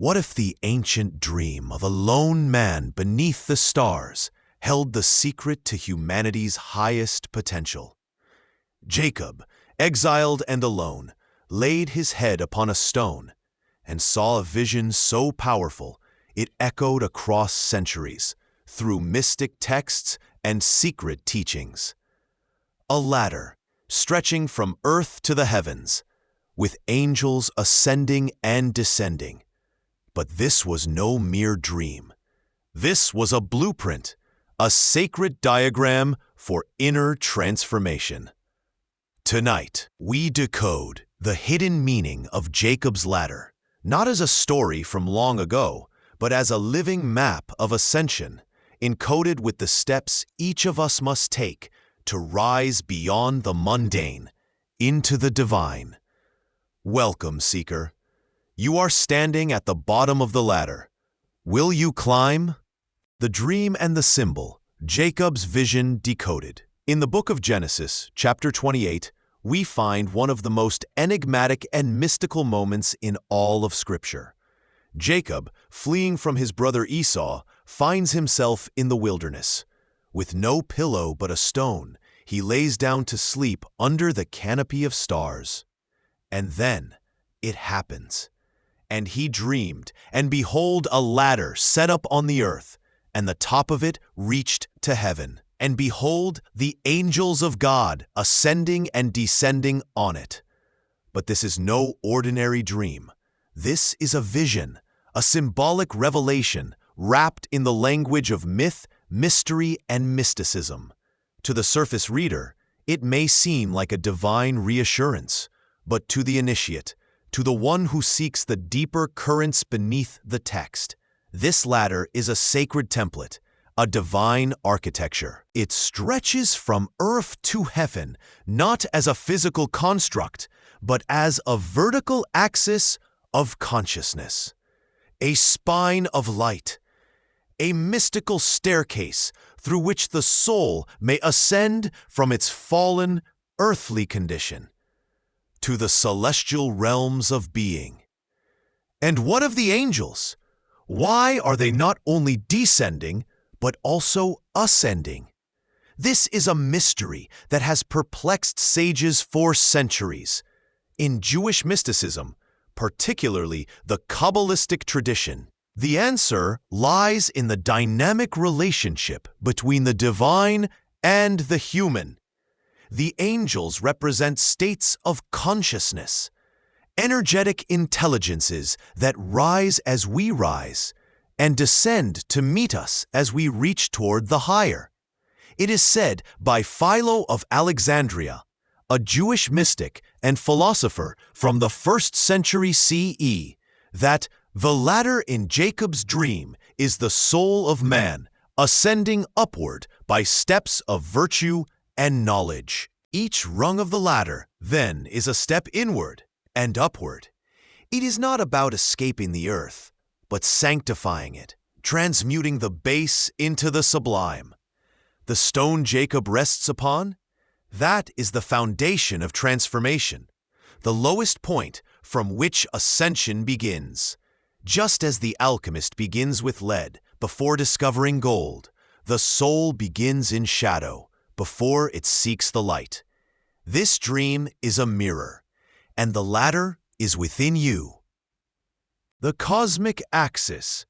What if the ancient dream of a lone man beneath the stars held the secret to humanity's highest potential? Jacob, exiled and alone, laid his head upon a stone and saw a vision so powerful it echoed across centuries, through mystic texts and secret teachings. A ladder, stretching from earth to the heavens, with angels ascending and descending. But this was no mere dream. This was a blueprint, a sacred diagram for inner transformation. Tonight, we decode the hidden meaning of Jacob's ladder, not as a story from long ago, but as a living map of ascension, encoded with the steps each of us must take to rise beyond the mundane, into the divine. Welcome, Seeker. You are standing at the bottom of the ladder. Will you climb? The dream and the symbol, Jacob's vision decoded. In the book of Genesis, chapter 28, we find one of the most enigmatic and mystical moments in all of Scripture. Jacob, fleeing from his brother Esau, finds himself in the wilderness. With no pillow but a stone, he lays down to sleep under the canopy of stars. And then it happens. And he dreamed, and behold, a ladder set up on the earth, and the top of it reached to heaven. And behold, the angels of God ascending and descending on it. But this is no ordinary dream. This is a vision, a symbolic revelation wrapped in the language of myth, mystery, and mysticism. To the surface reader, it may seem like a divine reassurance, but to the initiate, to the one who seeks the deeper currents beneath the text, this ladder is a sacred template, a divine architecture. It stretches from earth to heaven, not as a physical construct, but as a vertical axis of consciousness, a spine of light, a mystical staircase through which the soul may ascend from its fallen, earthly condition to the celestial realms of being. And what of the angels? Why are they not only descending, but also ascending? This is a mystery that has perplexed sages for centuries. In Jewish mysticism, particularly the Kabbalistic tradition, the answer lies in the dynamic relationship between the divine and the human. The angels represent states of consciousness, energetic intelligences that rise as we rise and descend to meet us as we reach toward the higher. It is said by Philo of Alexandria, a Jewish mystic and philosopher from the 1st century CE, that the ladder in Jacob's dream is the soul of man ascending upward by steps of virtue and knowledge. Each rung of the ladder, then, is a step inward and upward. It is not about escaping the earth, but sanctifying it, transmuting the base into the sublime. The stone Jacob rests upon? That is the foundation of transformation, the lowest point from which ascension begins. Just as the alchemist begins with lead before discovering gold, the soul begins in shadow before it seeks the light. This dream is a mirror, and the ladder is within you. The cosmic axis,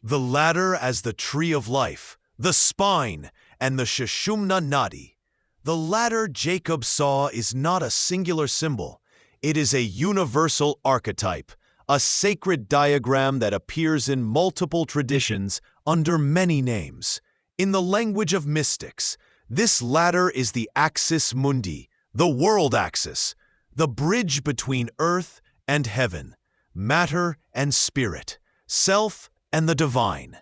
the ladder as the tree of life, the spine, and the Sushumna Nadi. The ladder Jacob saw is not a singular symbol. It is a universal archetype, a sacred diagram that appears in multiple traditions under many names. In the language of mystics, this ladder is the axis mundi, the world axis, the bridge between earth and heaven, matter and spirit, self and the divine.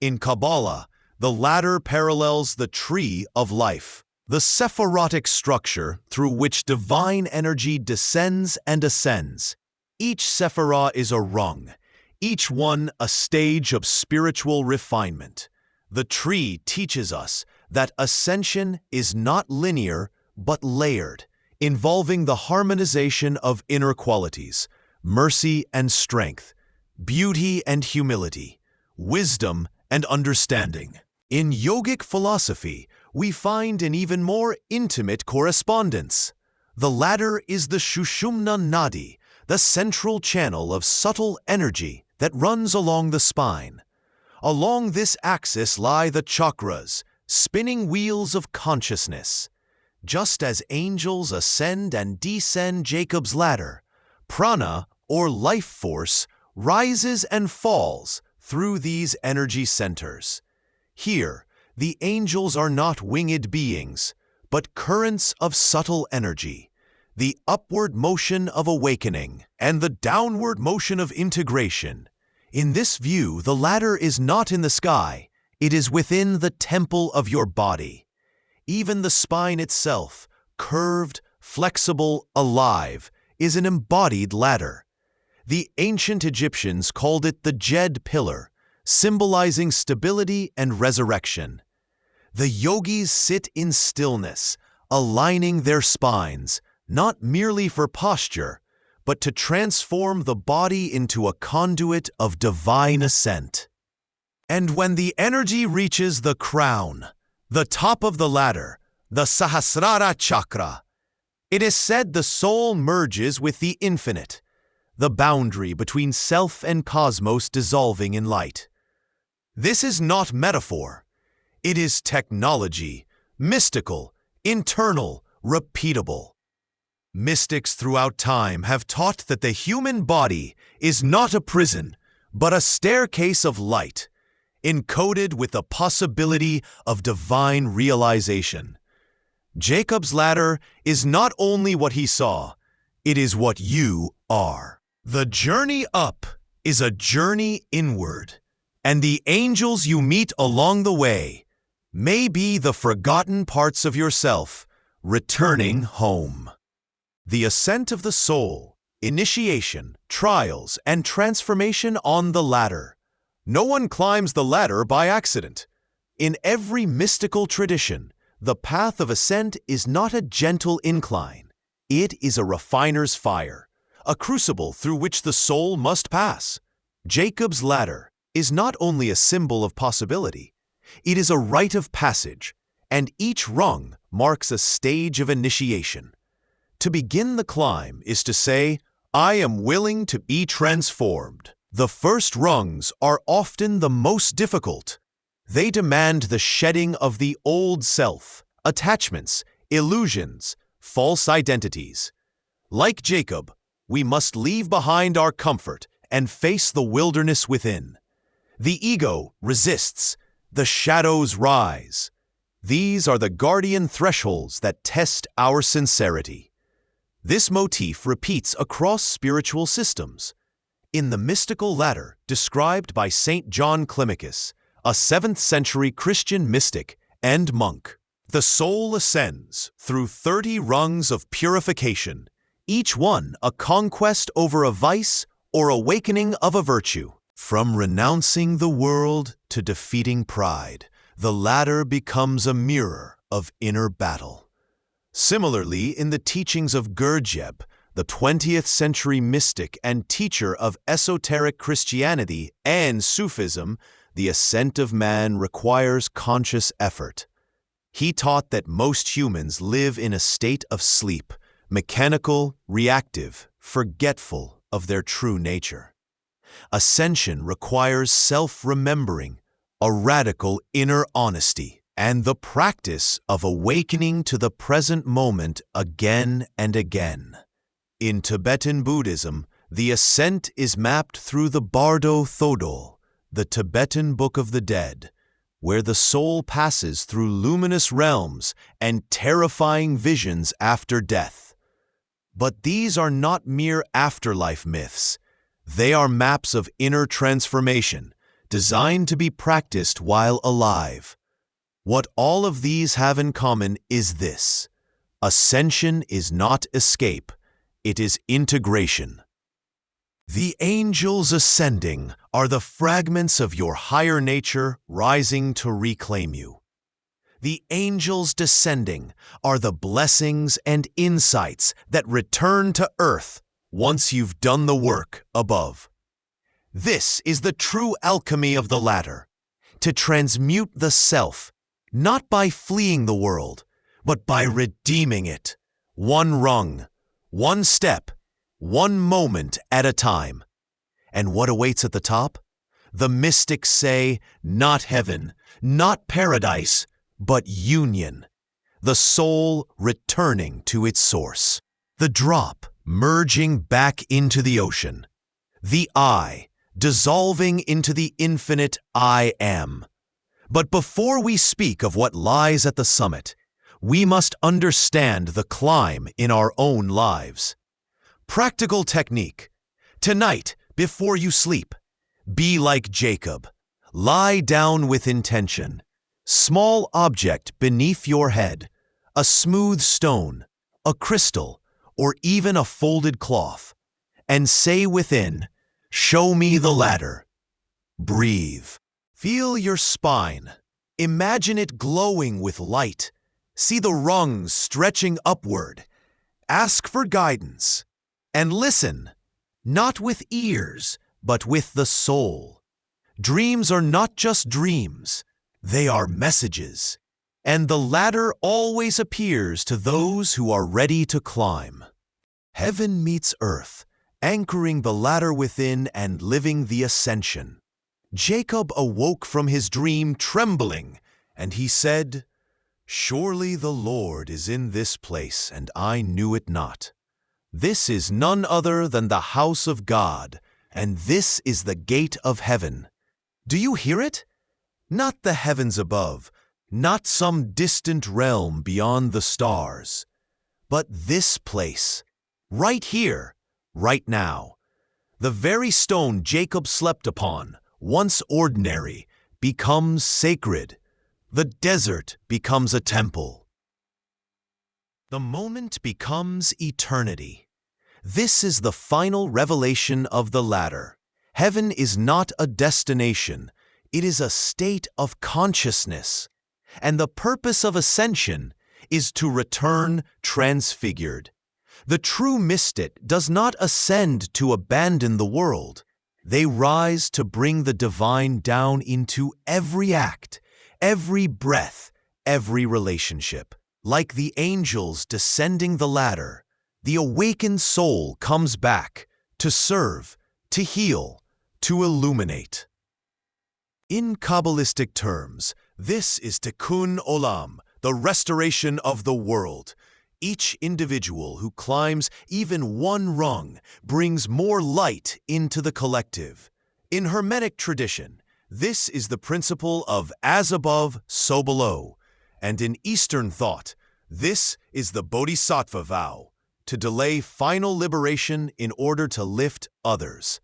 In Kabbalah, the ladder parallels the tree of life, the sephirotic structure through which divine energy descends and ascends. Each sephirah is a rung, each one a stage of spiritual refinement. The tree teaches us that ascension is not linear but layered, involving the harmonization of inner qualities, mercy and strength, beauty and humility, wisdom and understanding. In yogic philosophy, we find an even more intimate correspondence. The latter is the Sushumna Nadi, the central channel of subtle energy that runs along the spine. Along this axis lie the chakras, spinning wheels of consciousness. Just as angels ascend and descend Jacob's ladder, prana, or life force, rises and falls through these energy centers. Here, the angels are not winged beings, but currents of subtle energy, the upward motion of awakening and the downward motion of integration. In this view, the ladder is not in the sky, it is within the temple of your body. Even the spine itself, curved, flexible, alive, is an embodied ladder. The ancient Egyptians called it the Jed pillar, symbolizing stability and resurrection. The yogis sit in stillness, aligning their spines, not merely for posture, but to transform the body into a conduit of divine ascent. And when the energy reaches the crown, the top of the ladder, the Sahasrara chakra, it is said the soul merges with the infinite, the boundary between self and cosmos dissolving in light. This is not metaphor. It is technology, mystical, internal, repeatable. Mystics throughout time have taught that the human body is not a prison, but a staircase of light, encoded with the possibility of divine realization. Jacob's ladder is not only what he saw, it is what you are. The journey up is a journey inward, and the angels you meet along the way may be the forgotten parts of yourself returning home. The ascent of the soul, initiation, trials, and transformation on the ladder. No one climbs the ladder by accident. In every mystical tradition, the path of ascent is not a gentle incline. It is a refiner's fire, a crucible through which the soul must pass. Jacob's ladder is not only a symbol of possibility, it is a rite of passage, and each rung marks a stage of initiation. To begin the climb is to say, I am willing to be transformed. The first rungs are often the most difficult. They demand the shedding of the old self, attachments, illusions, false identities. Like Jacob, we must leave behind our comfort and face the wilderness within. The ego resists, the shadows rise. These are the guardian thresholds that test our sincerity. This motif repeats across spiritual systems. In the mystical ladder described by Saint John Climacus, a 7th century Christian mystic and monk, the soul ascends through 30 rungs of purification, each one a conquest over a vice or awakening of a virtue. From renouncing the world to defeating pride, the ladder becomes a mirror of inner battle. Similarly, in the teachings of Gurdjieff, the 20th century mystic and teacher of esoteric Christianity and Sufism, the ascent of man requires conscious effort. He taught that most humans live in a state of sleep, mechanical, reactive, forgetful of their true nature. Ascension requires self-remembering, a radical inner honesty, and the practice of awakening to the present moment again and again. In Tibetan Buddhism, the ascent is mapped through the Bardo Thodol, the Tibetan Book of the Dead, where the soul passes through luminous realms and terrifying visions after death. But these are not mere afterlife myths. They are maps of inner transformation, designed to be practiced while alive. What all of these have in common is this: ascension is not escape, it is integration. The angels ascending are the fragments of your higher nature rising to reclaim you. The angels descending are the blessings and insights that return to earth once you've done the work above. This is the true alchemy of the ladder, to transmute the self, not by fleeing the world, but by redeeming it, one rung, one step, one moment at a time. And what awaits at the top? The mystics say, not heaven, not paradise, but union, the soul returning to its source, the drop merging back into the ocean, the I dissolving into the infinite I am. But before we speak of what lies at the summit, we must understand the climb in our own lives. Practical technique. Tonight, before you sleep, be like Jacob. Lie down with intention. Small object beneath your head, a smooth stone, a crystal, or even a folded cloth, and say within, show me the ladder. Breathe. Feel your spine. Imagine it glowing with light. See the rungs stretching upward. Ask for guidance. And listen, not with ears, but with the soul. Dreams are not just dreams. They are messages. And the ladder always appears to those who are ready to climb. Heaven meets earth, anchoring the ladder within and living the ascension. Jacob awoke from his dream trembling, and he said, surely the Lord is in this place, and I knew it not. This is none other than the house of God, and this is the gate of heaven. Do you hear it? Not the heavens above, not some distant realm beyond the stars, but this place, right here, right now. The very stone Jacob slept upon, once ordinary, becomes sacred. The desert becomes a temple. The moment becomes eternity. This is the final revelation of the ladder. Heaven is not a destination, it is a state of consciousness. And the purpose of ascension is to return transfigured. The true mystic does not ascend to abandon the world. They rise to bring the divine down into every act, every breath, every relationship. Like the angels descending the ladder, the awakened soul comes back to serve, to heal, to illuminate. In Kabbalistic terms, this is Tikkun Olam, the restoration of the world. Each individual who climbs even one rung brings more light into the collective. In Hermetic tradition, this is the principle of as above, so below. And in Eastern thought, this is the Bodhisattva vow, to delay final liberation in order to lift others.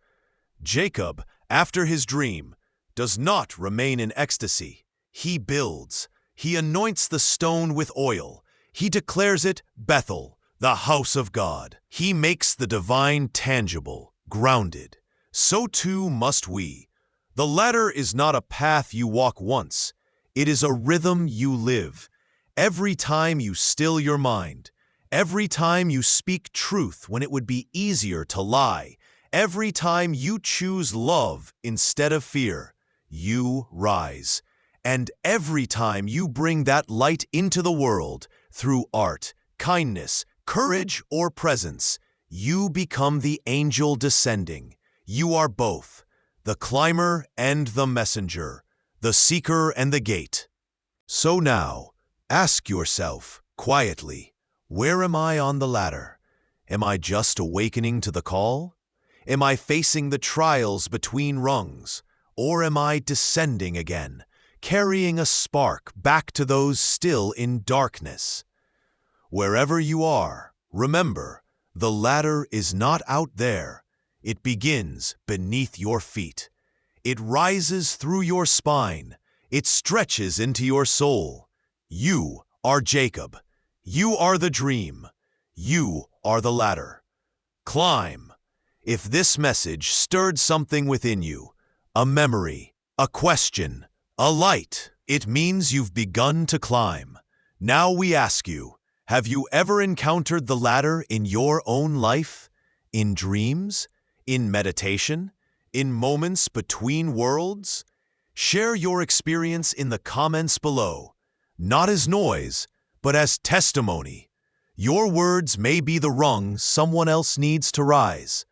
Jacob, after his dream, does not remain in ecstasy. He builds. He anoints the stone with oil. He declares it Bethel, the house of God. He makes the divine tangible, grounded. So too must we. The ladder is not a path you walk once. It is a rhythm you live. Every time you still your mind, every time you speak truth when it would be easier to lie, every time you choose love instead of fear, you rise. And every time you bring that light into the world, through art, kindness, courage, or presence, you become the angel descending. You are both, the climber and the messenger, the seeker and the gate. So now, ask yourself, quietly, where am I on the ladder? Am I just awakening to the call? Am I facing the trials between rungs? Or am I descending again, carrying a spark back to those still in darkness? Wherever you are, remember, the ladder is not out there. It begins beneath your feet. It rises through your spine. It stretches into your soul. You are Jacob. You are the dream. You are the ladder. Climb. If this message stirred something within you, a memory, a question, a light, it means you've begun to climb. Now we ask you, have you ever encountered the ladder in your own life? In dreams? In meditation? In moments between worlds? Share your experience in the comments below, not as noise, but as testimony. Your words may be the rung someone else needs to rise.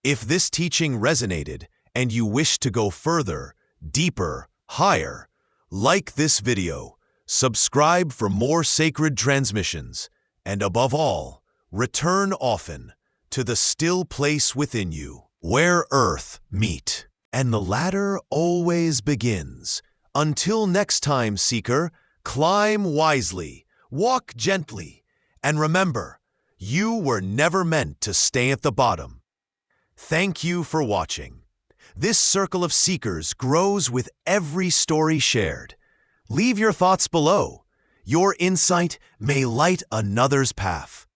If this teaching resonated and you wish to go further, deeper, higher, like this video, subscribe for more sacred transmissions, and above all, return often to the still place within you, where earth meet, and the ladder always begins. Until next time, Seeker, climb wisely, walk gently, and remember, you were never meant to stay at the bottom. Thank you for watching. This circle of seekers grows with every story shared. Leave your thoughts below. Your insight may light another's path.